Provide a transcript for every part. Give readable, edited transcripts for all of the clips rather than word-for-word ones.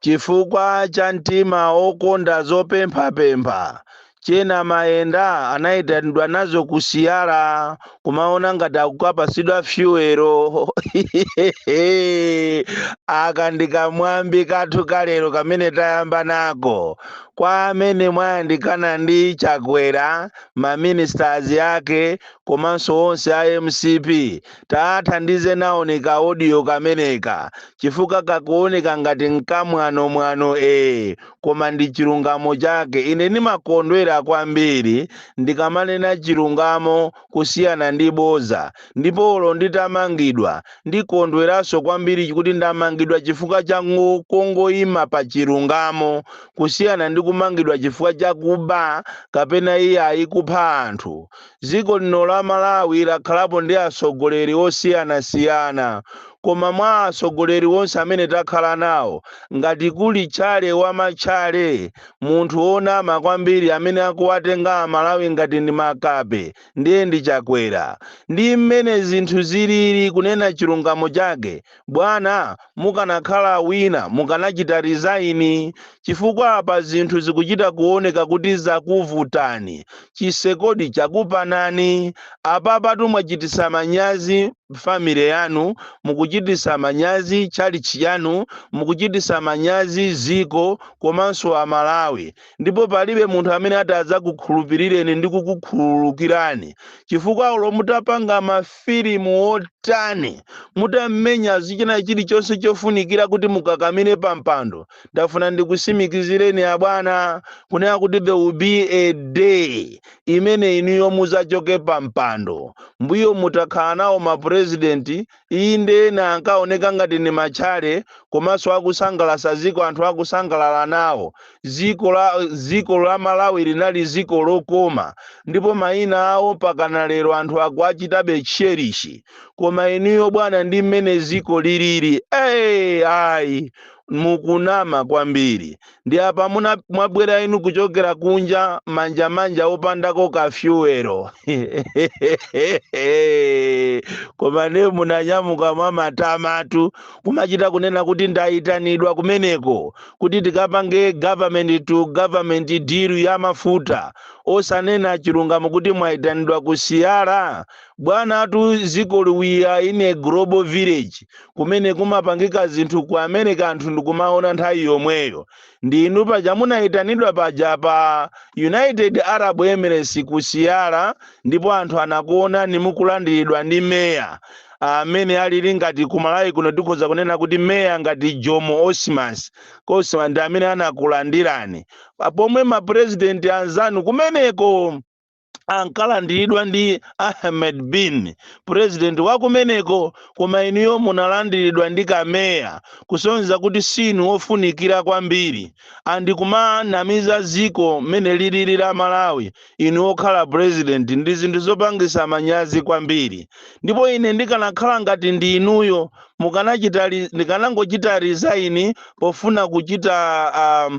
chifukwa cha mtima okonda zopempha-pempha. Chena mayenda anayitanidwa nazo kusiyala kumaona ngati akukapasidwa fyuwero aka ndikamwambi kathu kalero kamene tayamba nako kwa amene mwayandikana ndi Chakwera, maministers yake komanso onse a MCP tathandize naoneka audio kameneka chifukwa kakuoneka ngati nkamwano koma ndi chilungamo chake. Ine ndimakondwera kwambiri ndikamanena chilungamo kusiyana ndi boza, ndipo olo nditamangidwa ndikondweranso kwambiri kuti ndamangidwa chifukwa cha kungoyima pa chilungamo kusiyana ndi kumangidwa chifukwa cha kuba kapena iye ayikupha anthu. Dziko lino la Malawi lakhalapo ndi atsogoleri osiyanasiyana, koma mwa atsogoleri onse amene takhala nawo ngati kuli Chale wa Machale, munthu onama kwambiri amene akuwatenga Amalawi ngati ndi makape, ndiye ndi Chakwera. Ndi mmene zinthu zilili kunena chilungamo chake, bwana mukanakhala wina mukanachita resign, chifukwa apa zinthu zikuchita kuoneka kuti zakuvutani. Chisekodi chakupanani apapatu mwachitisa manyazi family yanu, mukuchitisa manyazi chalichi yanu, mukuchitisa manyazi ziko komanso Amalawi, ndipo palibe munthu amene ataza kukhulupirireni ndi kukukhululukirani chifukwa ulo mutapanga mafilimu otani mutammenya zichina chilichonse chofunikira kuti mukakamire pampando. Ndafuna ndikusimikizireni abwana kunena kuti there will be a day imene inuyo muzachoke pampando. Mbuyo mutakhala nawo mapresidenti inde na ankaoneka ngati ni Machale komanso akusangalasa ziko, anthu akusangalala nawo. Ziko la Malawi linali ziko lokoma, ndipo mayina awo pakana lero anthu akuachitabe cherishi. Koma inuyo bwana ndi mmene ziko lilili ayi mukunama kwambiri. Ndi apa mwabwera inu kuchokera kunja manja opandako kafyuwero koma ne munanyamuka mwa matamatu kumachita kunena kuti ndayitanidwa kumeneko kuti tikapange government to government deal ya mafuta, osanena chilungamo kuti mwayitanidwa kusiyala. Bwana atu ziko liwiya in a global village kumene kumapangika zinthu ku America anthu ndikumaona nthawi yomweyo. Ndi inu paja munayitanidwa paja pa United Arab Emirates kusiyala, ndipo anthu anakuona nimukulandiridwa ndi meya amene alili ngati kumalawi kuno tikhoza kunena kuti meya ngati Jomo Osmas ndi amene anakulandirani. Pomwe mapresident anzanu kumeneko ankalandiridwa ndi Ahmed Bin, president wa kumeneko, koma inuyo munalandiridwa ndi kameya kusonyeza kuti sinu ofunikira kwambiri. Andi kumanamiza ziko mmene lilili la Malawi inu okhala president ndi zinthu zopangisa manyazi kwambiri. Ndipo ine ndikanakhala ngati ndi inuyo ndikanangochita resign pofuna kuchita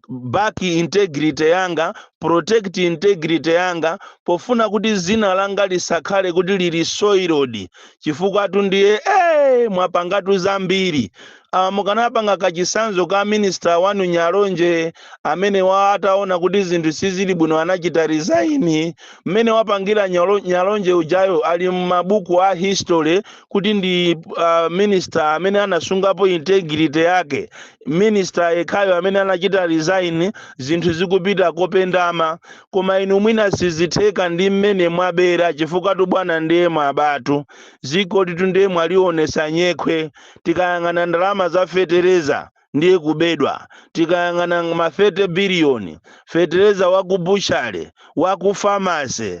back integrity yanga, protect integrity yanga, pofuna kuti zina langa lisakhale kuti lili soiled chifukwa atu ndiye mwapangatu zambiri. Mukanapanga kachisanzo ka minister wanu Nyalonje amene ataona kuti zinthu sizili bwino anachita resign. Mmene wapangira Nyalonje ujayo ali m'mabuku a history kuti ndi minister amene anasungapo integrity yake. Minister ekhayo amene anachita resign zinthu zikupita kopendama, koma inu mwina sizitheka ndi mmene mwabera chifukwa tu bwana ndiye mwabatu. Ziko titu ndiye mwalionesa nyekhwe. Tikayang'ana ndalama za fetereza ndiye kubedwa, tikayang'ana ma 30 billion fetereza waku bushale waku pharmacy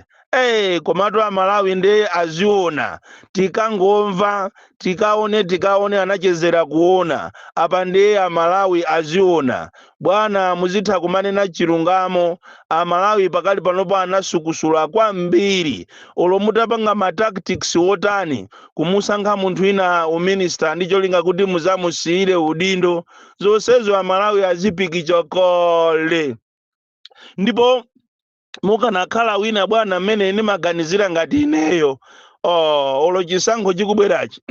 komatu Amalawi ndiye aziona. Tikangomva tikaone anachezera kuona apa ndiye Amalawi aziona. Bwana muzitha kumanena chilungamo. Amalawi pakali panopo anasukusula kwambiri. Olo mutapanga ma tactics otani kumusankha munthu ina uminister ndi cholinga kuti muzamusiyire udindo, zonsezo Amalawi azipikicha kole. Ndipo mukanakhala wina bwana mmene nimaganizira ngati ineyo olo chisankho chikubwerachi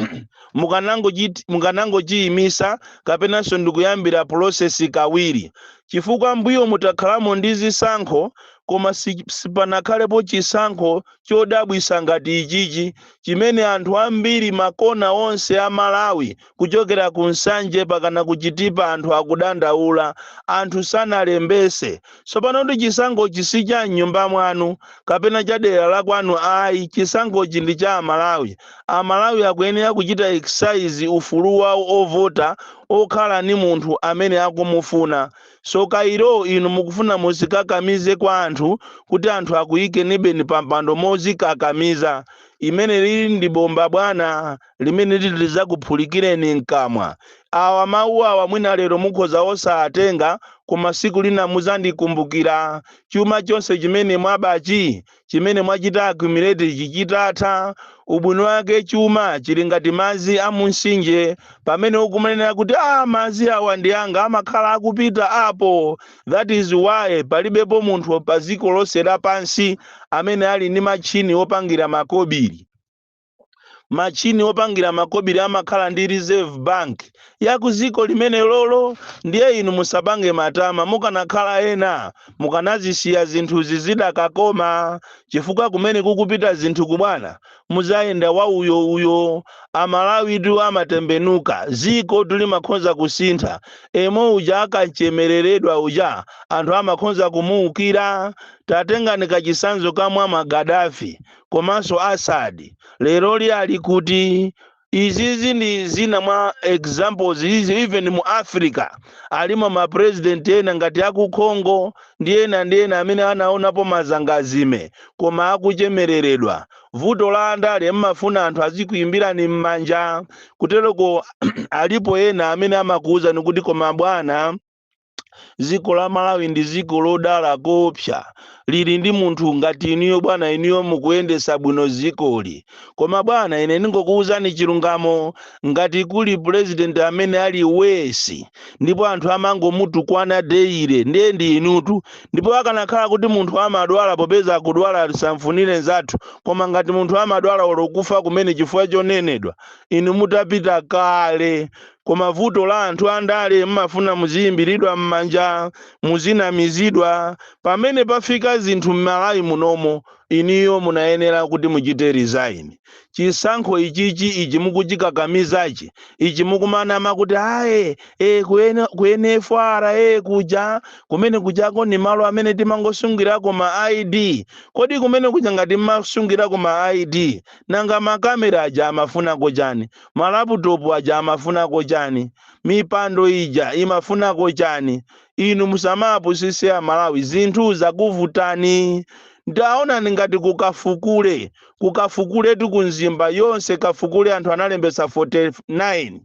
mukanango chiyimisa kapenanso ndikuyambira process kawiri, chifukwa mbuyo mutakhalamo ndi zisankho koma sipanakhalepo chisankho chodabwisa ngati ichichi chimene anthu ambiri makona onse a Malawi kuchokera ku Nsanje pakana kuchitipa anthu akudandaula, anthu sanalembese. Tsopano ndi chisankho chisi cha nyumba mwanu kapena cha dera la kwanu ayi, chisankhochi ndi cha Amalawi. Amalawi akuyenera kuchita exercise ufulu wawo ovota okhala ni munthu amene akumufuna. So kairo inu mukufuna muzikakamize kwa anthu kuti anthu akuyike nibeni pampando mozikakamiza, imene lili ndi bomba bwana limene lizakuphulikireni mkamwa. Awa mawu awa mwina lero mukhoza osatenga koma siku lina muzandikumbukira. Chuma chonse chimene mwabachi chimene mwachita accumulate chichitatha, ubwino wake chuma chili ngati madzi a munsinje, pamene ukumanena kuti madzi awa ndi anga amakhala akupita apo. That is why palibepo munthu pa dziko lonse lapansi amene ali ndi machini opangira makobiri. Machini opangira makobiri amakhala ndi reserve bank ya kuziko limene lolo. Ndiye inu musabange matama, mukanakhala ena mukanazisiya zinthu zizidakakoma, chifukwa kumene kukupita zinthu kubwana muzayenda wa uyo. Amalawi tu amatembenuka, ziko tuli makhonza kusintha, emo uja akachemereredwa uja anthu amakhonza kumuukira. Tatengani kachisanzo kamwa Gaddafi komanso Assad, lero li ali kuti izizi ndi zina mwa examples izi. Even mu Africa alimo ma president ena ngati aku Congo ndi ena amene anaonapo mazangazime koma akuchemereredwa. Vuto la andale mmafuna anthu azikuimbira ni mmanja kutereko alipo ena amene amakuuza nikuti koma bwana ziko la Malawi ndi ziko lodala kopsa, lili ndi munthu ngati iniyo bwana, iniyo mukuyendesa bwino zikoli. Koma bwana ine ningokuwuzani chilungamo, ngati kuli president amene ali wesi ndipo anthu amangomutukwana deire ndiye ndi inutu. Ndipo akanakhala kuti munthu amadwala popeza akudwala alisamfunire nzathu, koma ngati munthu amadwala olokufa kumene chifukwa chonenedwa inu mutapita kale. Koma vuto la anthu andale mmafuna muziyimbiridwa mmanja, muzinamizidwa. Pamene pafika zinthu m'Malawi munomo iniyo munayenera kuti muchite resign. Chisankho ichi mukuchikakamizachi ichi mukumanama kuti aye kuyenefara kuja kumene kujako ni malo amene timangosungirako ma ID. Kodi kumene kuja ngati mmasungirako ma ID nanga makamera aja amafunako chani, malaputopu aja amafunako chani, mipando ija imafunako chani? Inu musamapusise Amalawi zinthu zakuvutani. Ndaona ngati kukafukule tukunzimba yonse kafukule anthu analembesa 49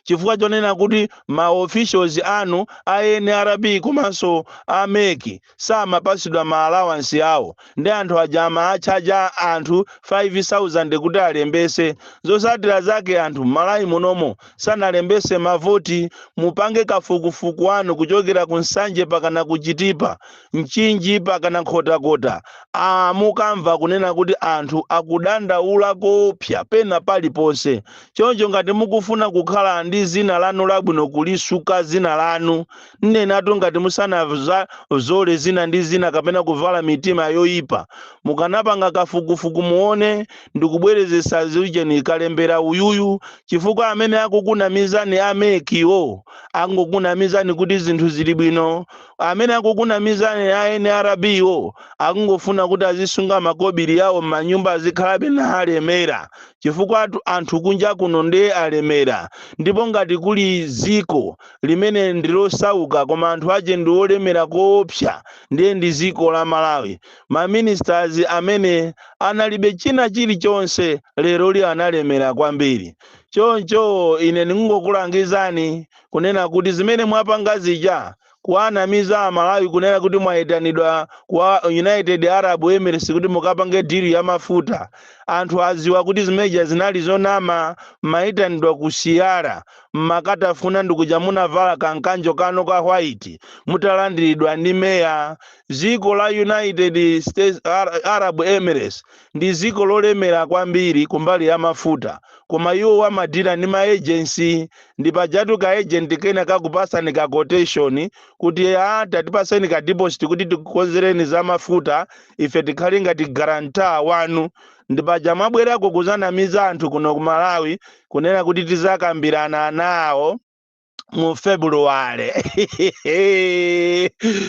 chifukwa chonena kuti ma officials anu a NRB komanso a MEC samapasidwa ma allowance yawo, ndi anthu ajama achaja anthu 5,000 kuti alembese. Zosatira zake anthu Malawi munomo sanalembese mavoti. Mupange kafukufuku anu kuchokera ku Nsanje pakana kuchitipa, Mchinji pakana Nkhotakota. Mukamva kunena kuti anthu akudandaula kopsa pena paliponse. Choncho ngati mukufuna kukhala ndi zina lanu labwino kulisuka zina lanu, nnenatu ngati musana zole zina ndi zina kapena kuvala mitima yoyipa, mukanapanga kafukufuku muone ndikubwerezesa zujeni kalembera uyuyu. Chifukwa amene akukunamizani amekiwo angokunamizani kuti zinthu zili bwino, amene akukunamizani a NRBwo akungofuna kuti azisunga makobiri yawo m'manyumba azikhalabe na alemera, chifukwa anthu kunja kuno ndi alemera. Ndipo ngati kuli ziko limene ndilosauka koma anthu aje ndi olemera kopsa ndiye ndi ziko la Malawi. Ma ministers amene analibe china chilichonse lero li analemera kwambiri. Choncho ine ningokulangizani kunena kuti zimene mwapanga zija kuanamiza Amalawi kunena kuti mwayitanidwa kwa United Arab Emirates kuti mukapange diri ya mafuta. Anthu aziwa kuti zimeja zinali zonama, mayitanidwa kusiyara mmakatafuna ndikuja munavala kankanjo kano ka white mutalandiridwa ndi meya. Ziko la United States Arab Emirates ndi ziko lolemera kwambiri kumbali ya mafuta, koma iwo amadira ndi ma agency. Ndi pajatu ka agent kena kakupasani ka quotation kuti tatipaseni ka deposit kuti tikukonzereni za mafuta ife tikhali ngati guarantor wanu. Ndi paja mabwerako kuzanamiza anthu kuno ku Malawi kunena kuti tizakambirana nawo mu February.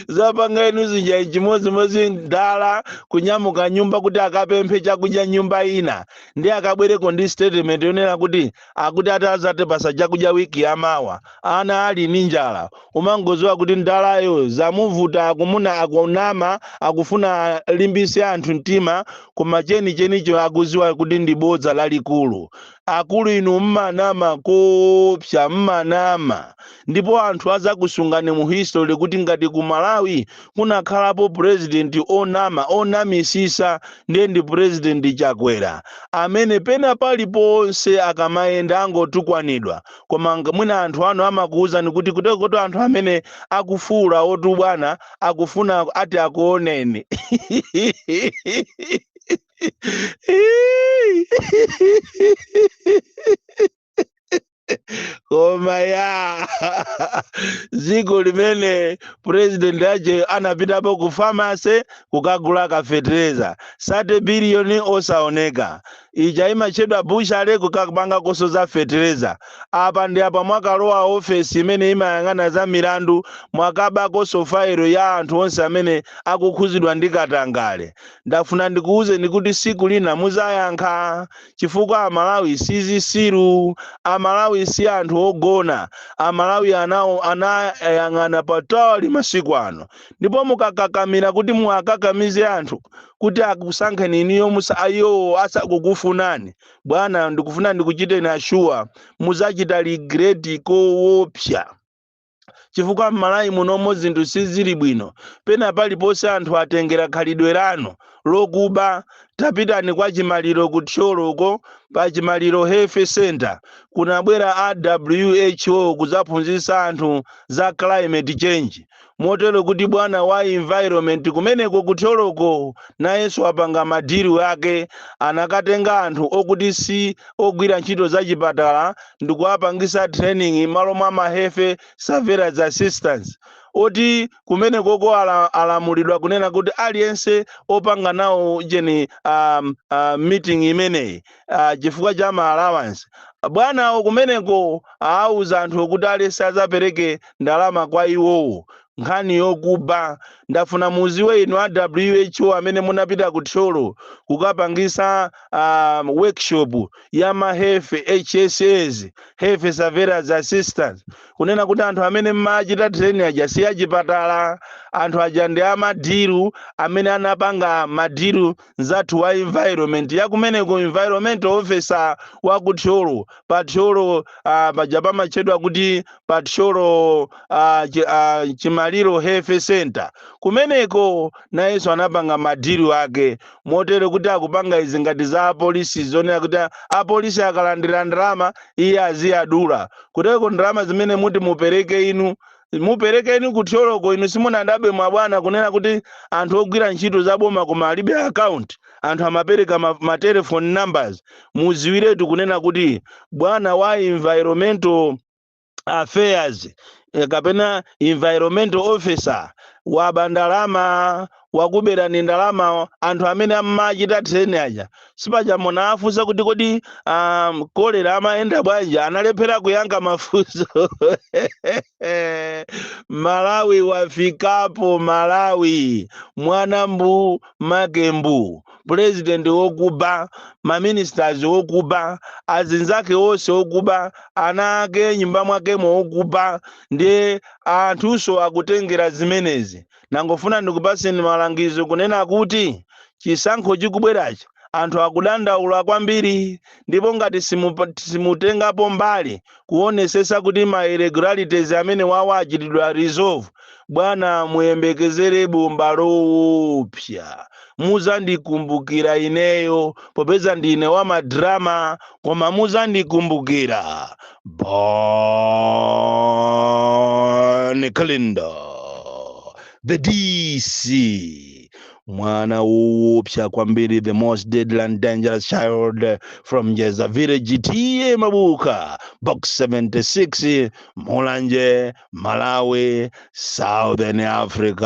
Zapangeni zinja chimodzimodzi ndala kunyamuka nyumba kuti akapemphe chakudya nyumba ina ndi akabwereko ndi statement yonena kuti akuti atazate pasa chakudya wiki yamawa ana ali ndi njala. Umangoziwa kuti ndalayo zamuvuta akumuna akunama akufuna limbise anthu mtima, koma chenichenicho akuziwa kuti ndi bodza lalikulu. Akulu inu mmanama kopsa mmanama. Ndipo anthu azakusungani mu history kuti ngati ku Malawi kunakhalapo president onama onamisisa ndiye ndi president Chakwera, amene pena paliponse akamayenda angotukwanidwa. Koma mwina anthu ano amakuwuzani kuti kuteko anthu amene akufuula otu bwana akufuna ati akuoneni. Koma ya ziko limene president aje anapitapo ku pharmacy kukagula kafetereza 30 billion osaoneka. Ija imachedwa bushale kukapanga koso za fetereza. Apa ndi apa mwakalowa office imene imayang'ana za milandu mwakaba koso file ya anthu onse amene akukhuzidwa ndi katangale. Ndafuna ndikuuze ndikuti siku lina muzayankha, chifukwa Amalawi sizisiru, Amalawi si anthu ogona, Amalawi anayang'ana patali masiku ano. Ndipo mukakakamira kuti muakakamize anthu kuti akusankheni iniyo musayo asakukufunani, bwana ndikufuna ndikuchite na sure muzachita regret koopsa. Chifukwa Malawi munomo zinthu sizili bwino. Pena paliponse anthu atengera khalidwe lano lokuba. Tapitani kwa Chimaliro kuthyoloko pa Chimaliro Health Center kunabwera WHO kuzaphunzitsa anthu za climate change. Motero kuti bwana wa environment kumeneko kuthyoloko nayenso apanga madiri yake, anakatenga anthu okuti si ogwira ntchito za chipatala ndikuapangisa training malo mwa ma health surveillance assistance. Oti kumene koko alamulidwa kunena kuti aliyense opanga nawo jeni meeting imeneyi chifukwa cha ma allowance. Bwana kumeneko auza anthu okuti aliyense azapereke ndalama kwa iwowo. Nkhani yokuba. Ndafuna muziwe inu a WHO amene munapita kuthyolo kukapangisa workshop ya ma health HSS, health surveillance assistance, kunena kuti anthu amene mmachita training aja si achipatala, anthu aja ndi amadiru amene anapanga madiru zathu wa environment ya kumeneko environment officer wa kuthyolo. Pathyolo paja pamachedwa kuti pathyolo Chimaliro Health Center. Kumeneko nayenso anapanga madiru ake, motero kuti akupanga izi ngati za apolisi zonena kuti apolisi akalandira ndalama iye aziyadula. Kuteko ndalama zimene muti mupereke inu kuthyoloko inu simunadabe mwabwana kunena kuti anthu ogwira ntchito za boma koma alibe account, anthu amapereka ma telephone numbers. Muziwiretu kunena kuti bwana wa environmental affairs kapena environmental officer wa ndalama wakubera ni ndalama anthu amene amachita training aja. Sipaja mona afunsa kuti kodi kolera amaenda bwanja, analephera kuyankha mafunso. Malawi wafikapo, Malawi mwanambu makembu, president wokuba, maministers wokuba, azinzake wose wokuba, ana ake nyumba mwakemo wokuba. Ndiye anthuso akutengera zimenezi. Nangofuna ndikupaseni malangizo kunena kuti chisankho chikubwerachi anthu akudandaula kwambiri, ndipo ngati simutengapo mbali kuonesesa kuti ma irregularities amene wawo achitidwa resolve, bwana muyembekezere bomba loopsa muzandikumbukira ineyo popeza ndine wa madrama koma muzandikumbukira Bon Calendar the DC mwana woopsa kwambiri, the most deadly and dangerous child from Jeza Village, T.A. Mabuka, box 76, Mulanje, Malawi, Southern Africa.